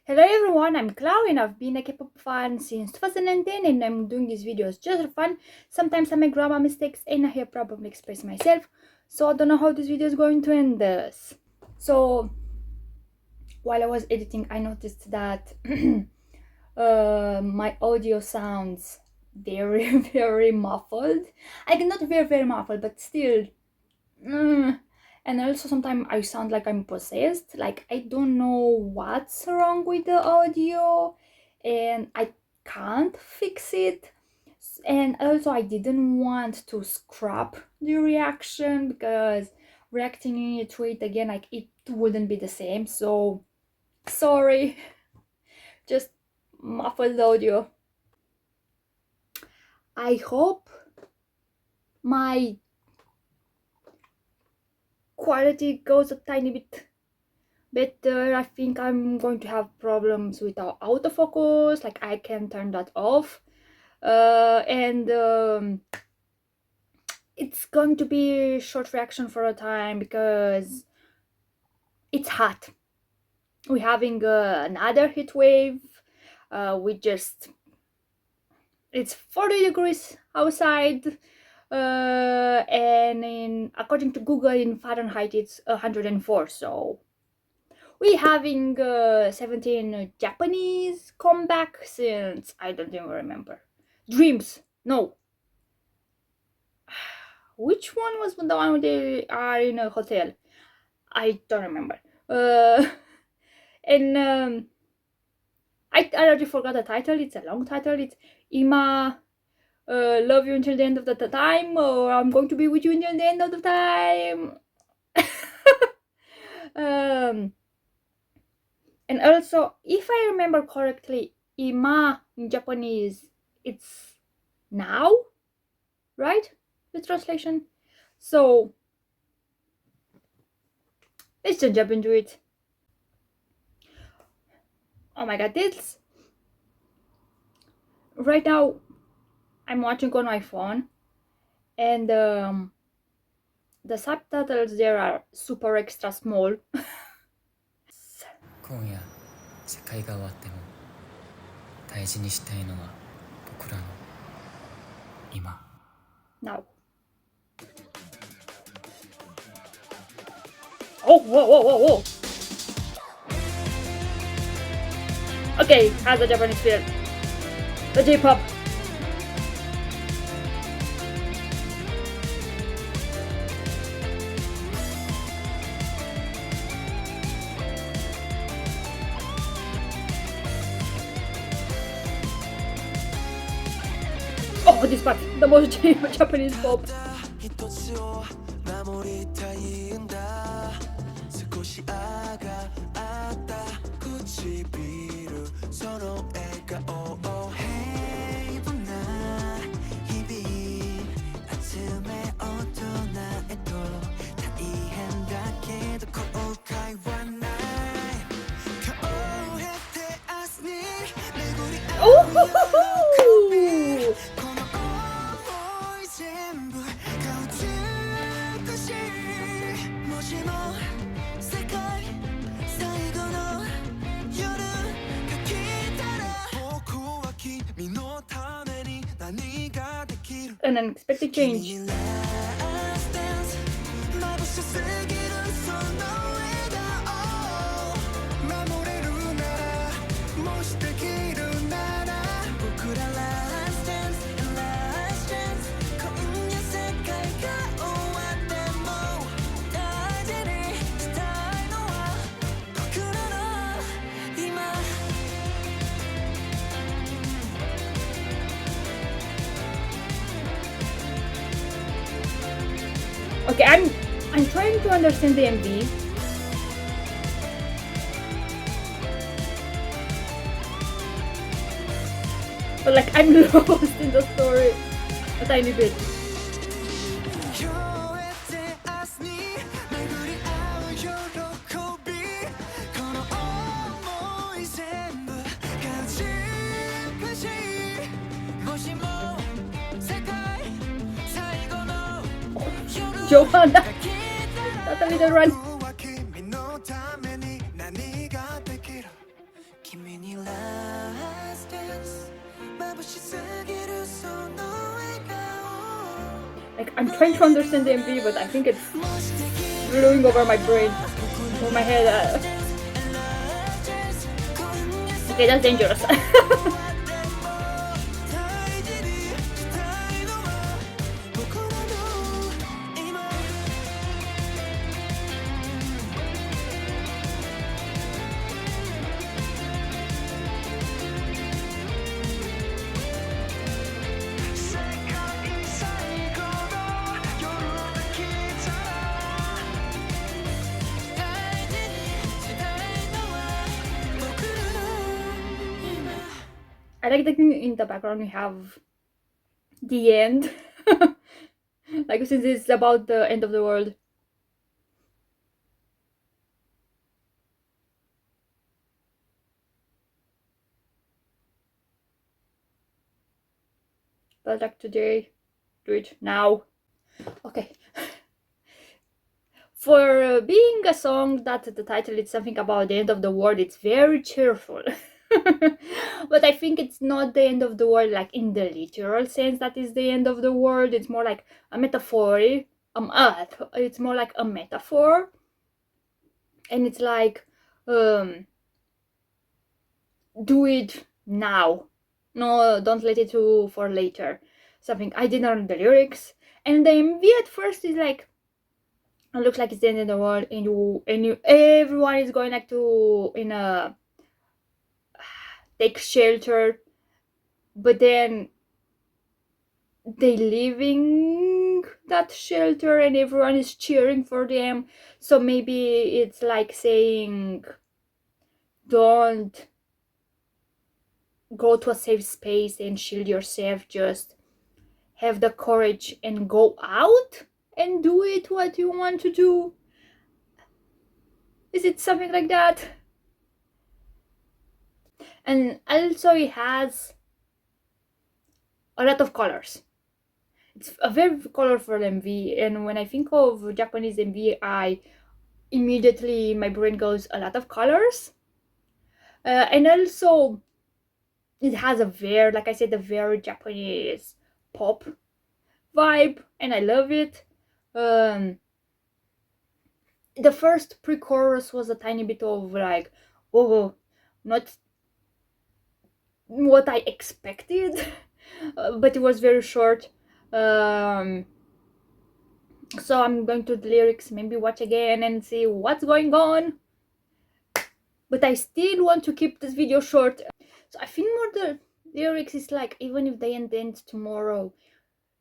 Hello everyone, I'm Chloe and I've been a K-pop fan since 2019 and I'm doing these videos just for fun. Sometimes I make grammar mistakes and I have probably express myself, so I don't know how this video is going to end this. So while I was editing, I noticed that my audio sounds very very muffled. Like not very muffled, but still. And also sometimes I sound like I'm possessed. Like I don't know what's wrong with the audio and I can't fix it. And also I didn't want to scrap the reaction because reacting to it again, like it wouldn't be the same. So sorry, just muffled audio. I hope my quality goes a tiny bit better. I think I'm going to have problems with our autofocus, like I can turn that off. And it's going to be a short reaction for a time because it's hot. We're having another heat wave. It's 40 degrees outside. And according to Google in Fahrenheit it's 104, so we're having 17 Japanese comeback since I don't even remember. Dreams, no. Which one was the one where they are in a hotel? I don't remember. And I already forgot the title. It's a long title. It's Ima love you until the end of the time, or I'm going to be with you until the end of the time. And also, if I remember correctly, Ima in Japanese, it's now, right? The translation. So let's just jump into it. Oh my god, this right now I'm watching on my phone, and the subtitles there are super extra small. 今夜世界が終わっても大事にしたいのは僕らの今 Now. Oh, whoa. Okay, has the Japanese feel. The J-pop. Oh, this part, the most Japanese pop. Oh! An unexpected change. Okay, I'm trying to understand the MV. But like I'm lost in the story a tiny bit. Joanna, that's a little run. Like, I'm trying to understand the MV, but I think it's blowing over my brain, over my head. Okay, that's dangerous. I like that in the background we have the end. Like, since it's about the end of the world. But like today, do it now. Okay. For being a song that the title is something about the end of the world, it's very cheerful. But I think it's not the end of the world like in the literal sense that is the end of the world. It's more like a metaphor. It's more like a metaphor. And it's like, do it now. No, don't let it to for later. Something I didn't learn the lyrics. And the MV at first is like, it looks like it's the end of the world, and everyone is going like to take shelter, but then they leaving that shelter and everyone is cheering for them. So maybe it's like saying, don't go to a safe space and shield yourself, just have the courage and go out and do it what you want to do. Is it something like that? And also it has a lot of colors. It's a very colorful MV, and when I think of Japanese MV, I immediately, my brain goes a lot of colors. And also it has a very, like I said, a very Japanese pop vibe, and I love it. The first pre-chorus was a tiny bit of like, oh, not what I expected, but it was very short. So I'm going to the lyrics, maybe watch again and see what's going on. But I still want to keep this video short. So I think more the lyrics is like, even if they end tomorrow,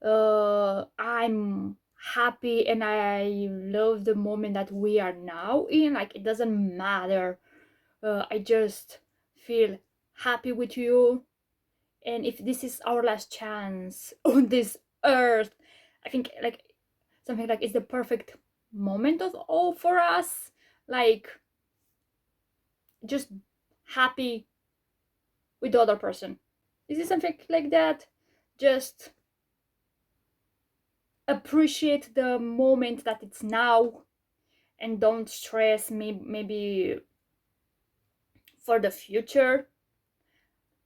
I'm happy and I love the moment that we are now in. Like, it doesn't matter. I just feel happy with you. And if this is our last chance on this earth, I think like something like it's the perfect moment of all for us. Like, just happy with the other person. Is it something like that? Just appreciate the moment that it's now and don't stress maybe for the future.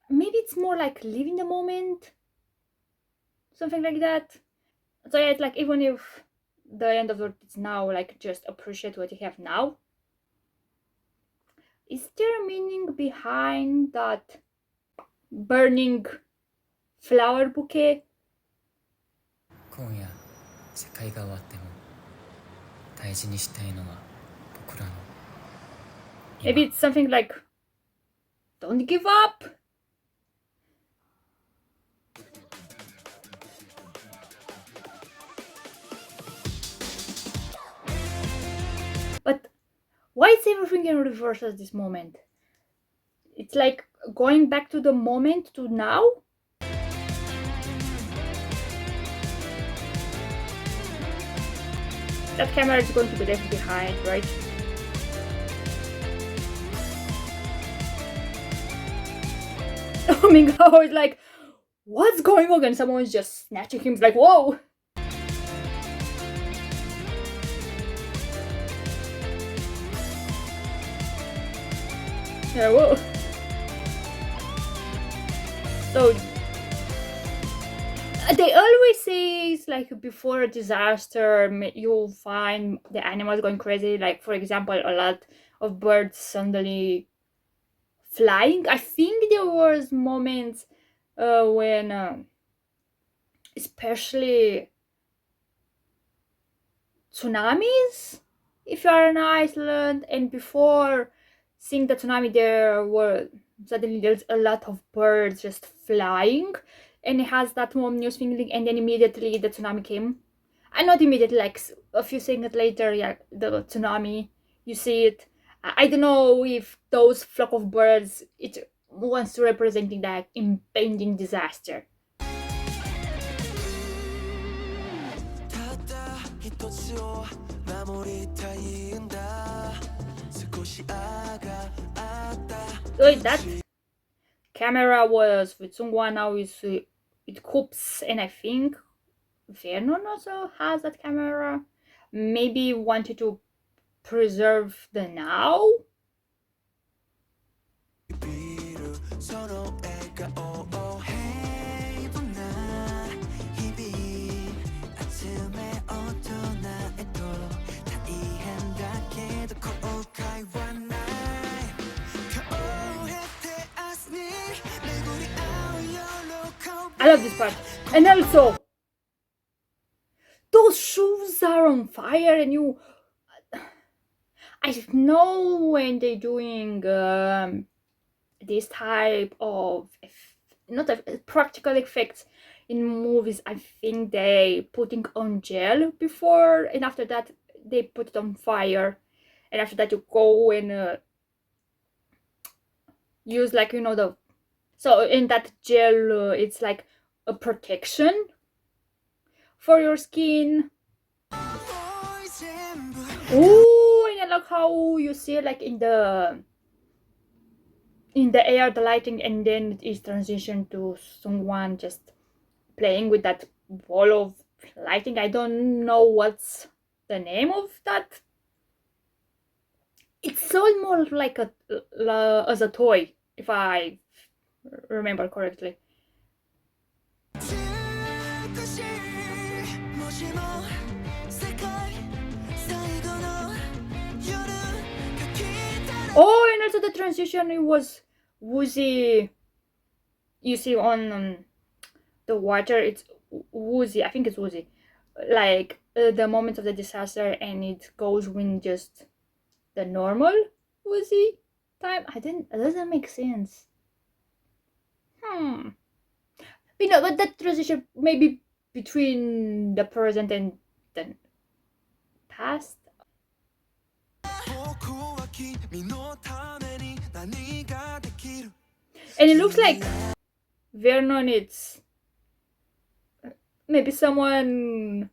Maybe it's more like living the moment, something like that. So yeah, it's like, even if the end of it is now, like, just appreciate what you have now. Is there a meaning behind that burning flower bouquet? 今夜世界が終わっても大事にしたいのは僕らの Maybe it's something like, don't give up. But why is everything in reverse at this moment? It's like going back to the moment to now. That camera is going to be left behind, right? Oh my god, it's like, what's going on? And someone's just snatching him, it's like, whoa! Yeah, whoa. So they always say tsunamis, like before a disaster, you find the animals going crazy. Like, for example, a lot of birds suddenly flying. I think there was moments when, especially tsunamis, if you are in Iceland, and before seeing the tsunami, there were suddenly there's a lot of birds just flying, and it has that news feeling, and then immediately the tsunami came. And not immediately, like a few seconds later, yeah, the tsunami, you see it. I don't know if those flock of birds, it wants to representing that impending disaster. Wait, that camera was with Sungwa, now is with Coops, and I think Vernon also has that camera. Maybe wanted to preserve the now. I love this part. And also, those shoes are on fire, and you. I know when they're doing this type of not practical effects in movies, I think they putting on gel before, and after that they put it on fire, and after that you go and use, like, the so in that gel it's like a protection for your skin. Oh, and I like how you see it, like in the air, the lighting, and then it is transition to someone just playing with that ball of lighting. I don't know what's the name of that. It's sold more like as a toy, if I remember correctly. Oh, and also the transition, it was woozy. You see on the water, it's woozy. I think it's woozy. Like the moment of the disaster, and it goes when just the normal woozy time. It doesn't make sense. But that transition maybe between the present and the past. And it looks like Vernon, it's maybe someone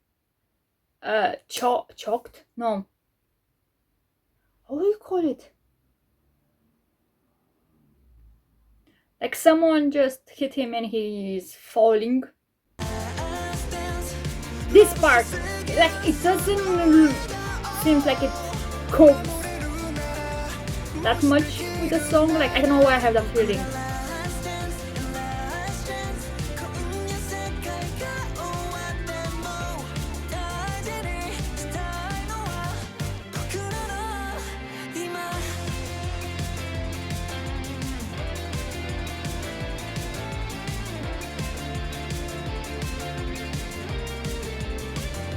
choked? No. How do you call it? Like someone just hit him and he's falling. This part, like, it doesn't seem like it copes that much with the song. Like, I don't know why I have that feeling.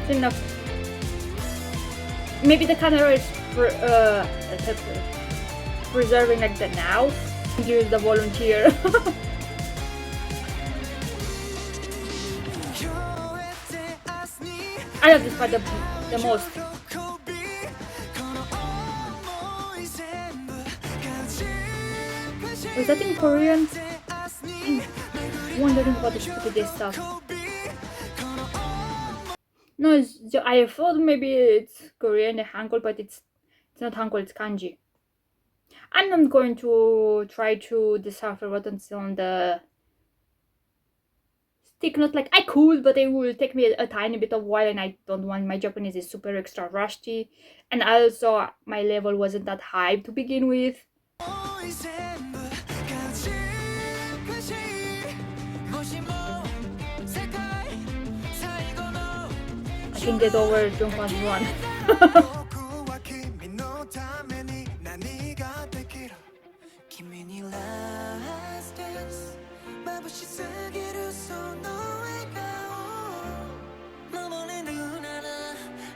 Enough. Maybe the camera is preserving like the now. Use the volunteer. I love this part the most. Was that in Korean? I'm wondering what is put this stuff. No, I thought maybe it's Korean Hangul, but it's not Hangul, it's kanji. I'm not going to try to decipher what is on the stick. Not like I could, but it will take me a tiny bit of while, and I don't want. My Japanese is super extra rusty, and also my level wasn't that high to begin with. can get over Jungkook's one. 僕は君のために何ができる君にラストダンス眩しすぎるその笑顔守れるなら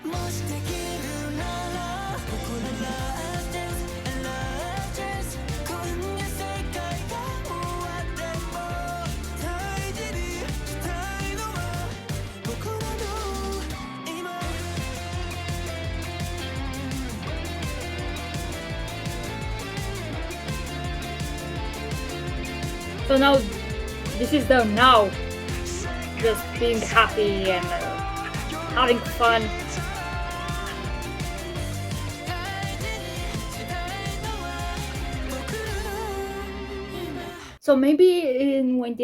もしできるなら僕のラストダンス and last chance 今夜世界が終わっても大事にしたいのは僕らの今 So now, this is the now. Just being happy and having fun. So maybe when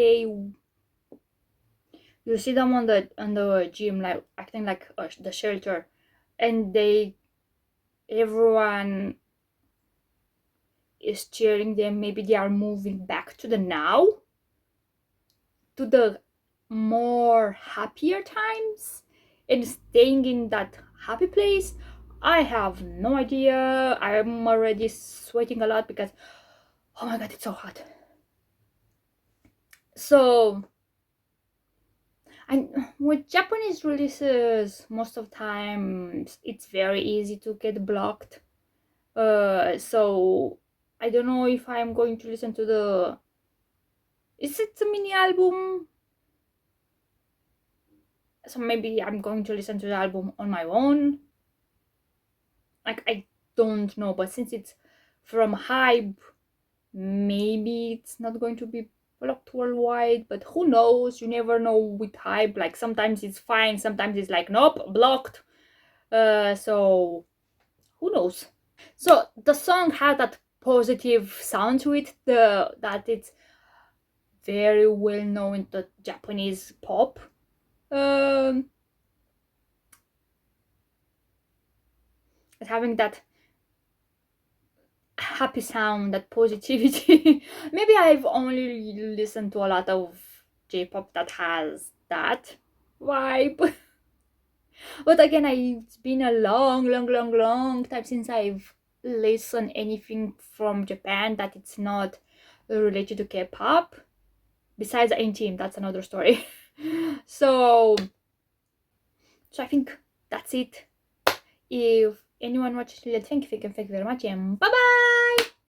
you see them on the gym, like acting like the shelter, and everyone is cheering them. Maybe they are moving back to the now, to the more happier times, and staying in that happy place. I have no idea. I'm already sweating a lot because, oh my god, it's so hot. So, and with Japanese releases, most of the times it's very easy to get blocked. So I don't know if I'm going to listen to the. Is it a mini album? So maybe I'm going to listen to the album on my own. Like, I don't know, but since it's from Hype, maybe it's not going to be blocked worldwide, but who knows? You never know with Hype. Like, sometimes it's fine, sometimes it's like, nope, blocked. So who knows? So the song has that positive sound to it, that it's very well known in the Japanese pop. Having that happy sound, that positivity. Maybe I've only listened to a lot of J-pop that has that vibe. But again, it's been a long time since I've listened anything from Japan that it's not related to K-pop. Besides Team, that's another story. So I think that's it. If anyone watches, thank you very much, and bye bye.